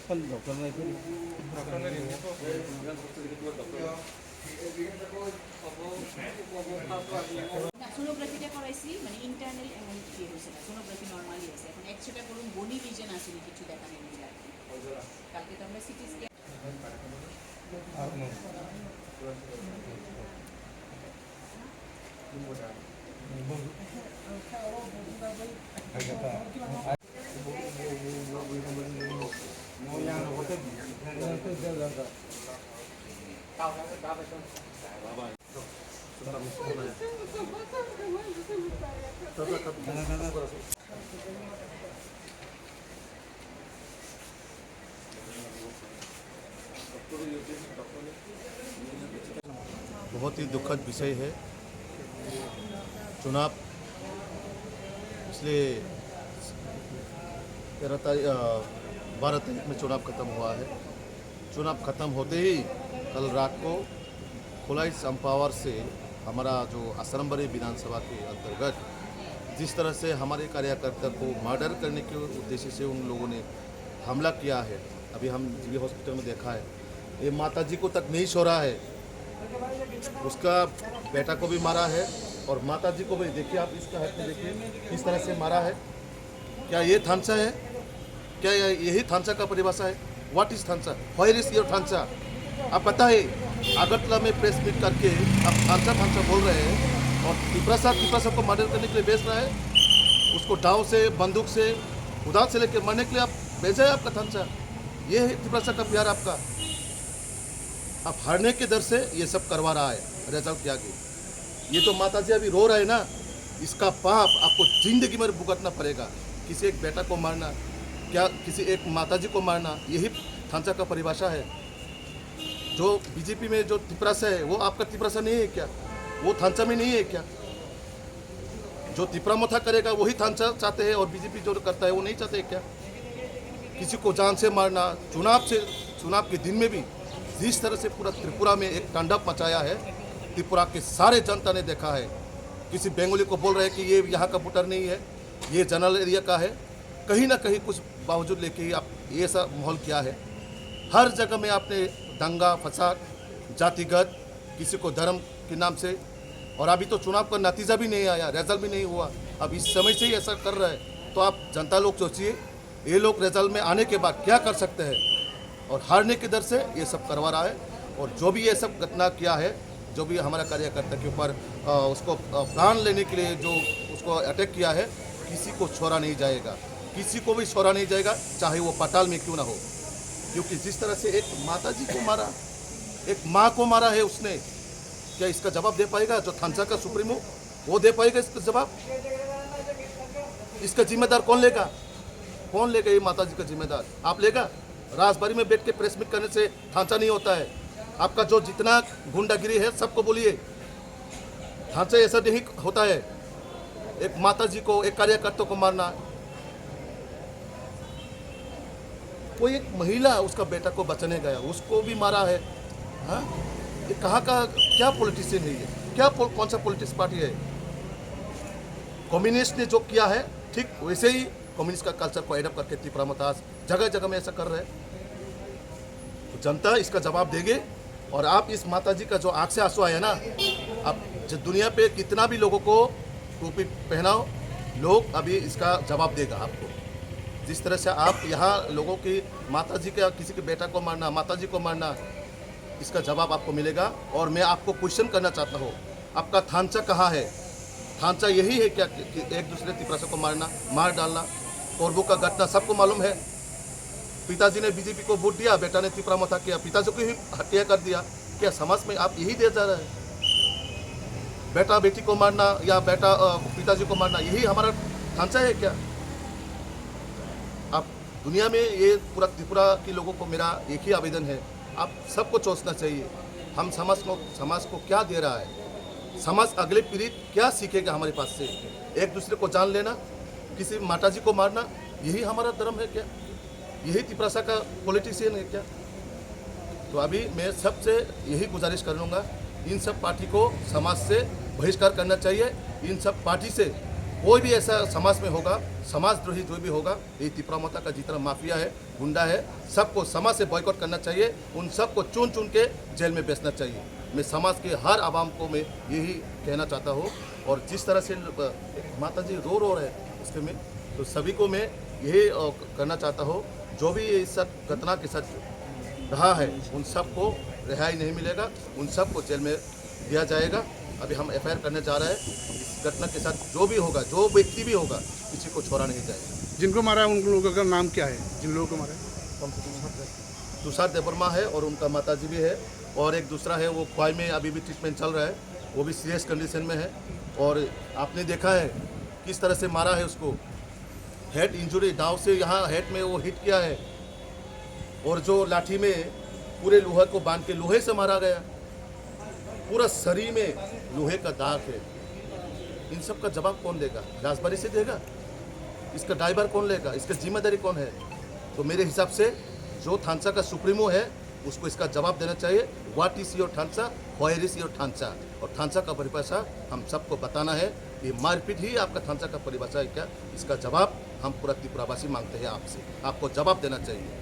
সোনোগ্রাফিটা করাইছি মানে ইন্টারনাল এমন কি হয়েছে না, সোনোগ্রাফি নর্মালি আছে। এখন এক্সরেটা করুন, বনি ভিজন আসলে কিছু দেখানোর মিলে আর কি। কালকে তো আমরা সিটি স্ক্যান बहुत ही दुखद विषय है। चुनाव पिछले 12 तारीख में चुनाव खत्म हुआ है। चुनाव खत्म होते ही कल रात को खुलाई संपावर से हमारा जो असरम्बरी विधानसभा के अंतर्गत जिस तरह से हमारे कार्यकर्ता को मर्डर करने के उद्देश्य से उन लोगों ने हमला किया है, अभी हम जीवी हॉस्पिटल में देखा है। ये माता जी को तक नहीं छोड़ा है, उसका बेटा को भी मारा है और माता जी को भी। देखिए आप इसका हाथ में देखिए किस तरह से मारा है। क्या ये थानसा है? क्या यही थानसा का परिभाषा है? व्हाट इज थानसा? व्हेयर इज योर थानसा? आप पता है अगरतला में प्रेस मीट करके आप थानसा थानसा बोल रहे हैं और तिपरा को मर्डर करने के लिए बेच रहा है। उसको डाव से, बंदूक से, उदार से लेकर मरने के लिए आप भेजा है आपका थानसा। ये है तिपरा का प्यार आपका। अब हारने के डर से ये सब करवा रहा है रिजल्ट के आगे। ये तो माता जी अभी रो रहे हैं ना, इसका पाप आपको जिंदगी में भुगतना पड़ेगा। किसी एक बेटा को मारना, क्या किसी एक माता जी को मारना, यही थानसा का परिभाषा है। जो बीजेपी में जो तिपरासा है वो आपका तिपरासा नहीं है क्या? वो थानसा में नहीं है क्या? जो तिपरा मोथा करेगा वही थानसा चाहते हैं और बीजेपी जो करता है वो नहीं चाहते क्या? किसी को जान से मारना, चुनाव के दिन में भी जिस तरह से पूरा त्रिपुरा में एक तांडव मचाया है, त्रिपुरा के सारे जनता ने देखा है। किसी बंगाली को बोल रहे हैं कि ये यहाँ का वोटर नहीं है, ये जनरल एरिया का है। कहीं ना कहीं कुछ बावजूद लेके ही आप ये सब माहौल किया है। हर जगह में आपने दंगा फसाद, जातिगत, किसी को धर्म के नाम से। और अभी तो चुनाव का नतीजा भी नहीं आया, रिजल्ट भी नहीं हुआ। अब इस समय से ही ऐसा कर रहे हैं तो आप जनता लोग सोचिए ये लोग रिजल्ट में आने के बाद क्या कर सकते हैं। और हारने के डर से ये सब करवा रहा है। और जो भी ये सब घटना किया है, जो भी हमारा कार्यकर्ता के ऊपर उसको प्राण लेने के लिए जो उसको अटैक किया है, किसी को छोड़ा नहीं जाएगा, किसी को भी छोड़ा नहीं जाएगा, चाहे वो पाताल में क्यों ना हो। क्योंकि जिस तरह से एक माता जी को मारा, एक माँ को मारा है उसने, क्या इसका जवाब दे पाएगा जो थानसा का सुप्रीमो? वो दे पाएगा इसका जवाब? इसका जिम्मेदार कौन लेगा? कौन लेगा ये माता जी का जिम्मेदार? आप लेगा? राजबाड़ी में बैठ के प्रेस मीट करने से थानसा नहीं होता है। आपका जो जितना गुंडागिरी है सबको बोलिए, थानसा ऐसा नहीं होता है। एक माता जी को, एक कार्यकर्ता को मारना। कोई एक महिला उसका बेटा को बचाने गया, उसको भी मारा है। हाँ, ये कहाँ का क्या पॉलिटिशियन है ये? क्या कौन सा पॉलिटिक्स पार्टी है? कम्युनिस्ट ने जो किया है ठीक वैसे ही कम्युनिस्ट का कल्चर को एडप्ट करके त्रिपुरा मतास जगह जगह में ऐसा कर रहे हैं। तो जनता इसका जवाब देंगे। और आप इस माता जी का जो आँख से आंसू आया ना, आप जो दुनिया पे कितना भी लोगों को टोपी पहनाओ, लोग अभी इसका जवाब देगा आपको। जिस तरह से आप यहाँ लोगों की माता जी का, किसी के बेटा को मारना, माता जी को मारना, इसका जवाब आपको मिलेगा। और मैं आपको क्वेश्चन करना चाहता हूँ, आपका थानसा कहाँ है? थानसा यही है क्या कि एक दूसरे तिपरासा को मारना, मार डालना? कोरबू का घटना सबको मालूम है। पिताजी ने बीजेपी को वोट दिया, बेटा ने तिपरा मथा किया, पिताजी को ही हत्या कर दिया। क्या समाज में आप यही दे जा रहे हैं? बेटा बेटी को मारना या बेटा पिताजी को मारना, यही हमारा थानसा है क्या? आप दुनिया में ये पूरा त्रिपुरा के लोगों को मेरा एक ही आवेदन है, आप सबको सोचना चाहिए हम समाज को क्या दे रहा है। समाज अगले पीढ़ी क्या सीखेगा हमारे पास से? एक दूसरे को जान लेना, किसी माता जी को मारना, यही हमारा धर्म है क्या? यही तिपरासा का पॉलिटिशियन है क्या? तो अभी मैं सबसे यही गुजारिश करूँगा, इन सब पार्टी को समाज से बहिष्कार करना चाहिए। इन सब पार्टी से कोई भी ऐसा समाज में होगा, समाजद्रोही जो भी होगा, ये त्रिपुरा का जितना माफिया है, गुंडा है, सबको समाज से बॉयकॉट करना चाहिए। उन सबको चुन चुन के जेल में बेचना चाहिए। मैं समाज के हर आवाम को मैं यही कहना चाहता हूँ। और जिस तरह से माता जी रो रहे हैं उसके में, तो सभी को मैं यही करना चाहता हूँ, जो भी इस घटना के साथ रहा है उन सबको रिहाई नहीं मिलेगा, उन सबको जेल में दिया जाएगा। अभी हम FIR करने जा रहे हैं। इस घटना के साथ जो भी होगा, जो व्यक्ति भी होगा, किसी को छोड़ा नहीं जाएगा। जिनको मारा है उन लोगों का नाम क्या है? जिन लोगों को मारा है? तुषार देवर्मा है और उनका माताजी भी है, और एक दूसरा है वो ख्वाई में अभी भी ट्रीटमेंट चल रहा है, वो भी सीरियस कंडीशन में है। और आपने देखा है किस तरह से मारा है उसको, हेड इंजरी, दांव से यहाँ हेड में वो हिट किया है, और जो लाठी में पूरे लोहे को बांध के लोहे से मारा गया, पूरा शरीर में लोहे का दाग है। इन सब का जवाब कौन देगा? राजबारी से देगा? इसका ड्राइवर कौन लेगा? इसका जिम्मेदारी कौन है? तो मेरे हिसाब से जो थानसा का सुप्रीमो है उसको इसका जवाब देना चाहिए। व्हाट इज योर थानसा, व्हेयर इज योर थानसा? और थानसा का परिभाषा हम सबको बताना है। ये मारपीट ही आपका थानसा का परिभाषा है क्या? इसका जवाब हम पूरा त्रिपुरावासी मांगते हैं आपसे। आपको जवाब देना चाहिए।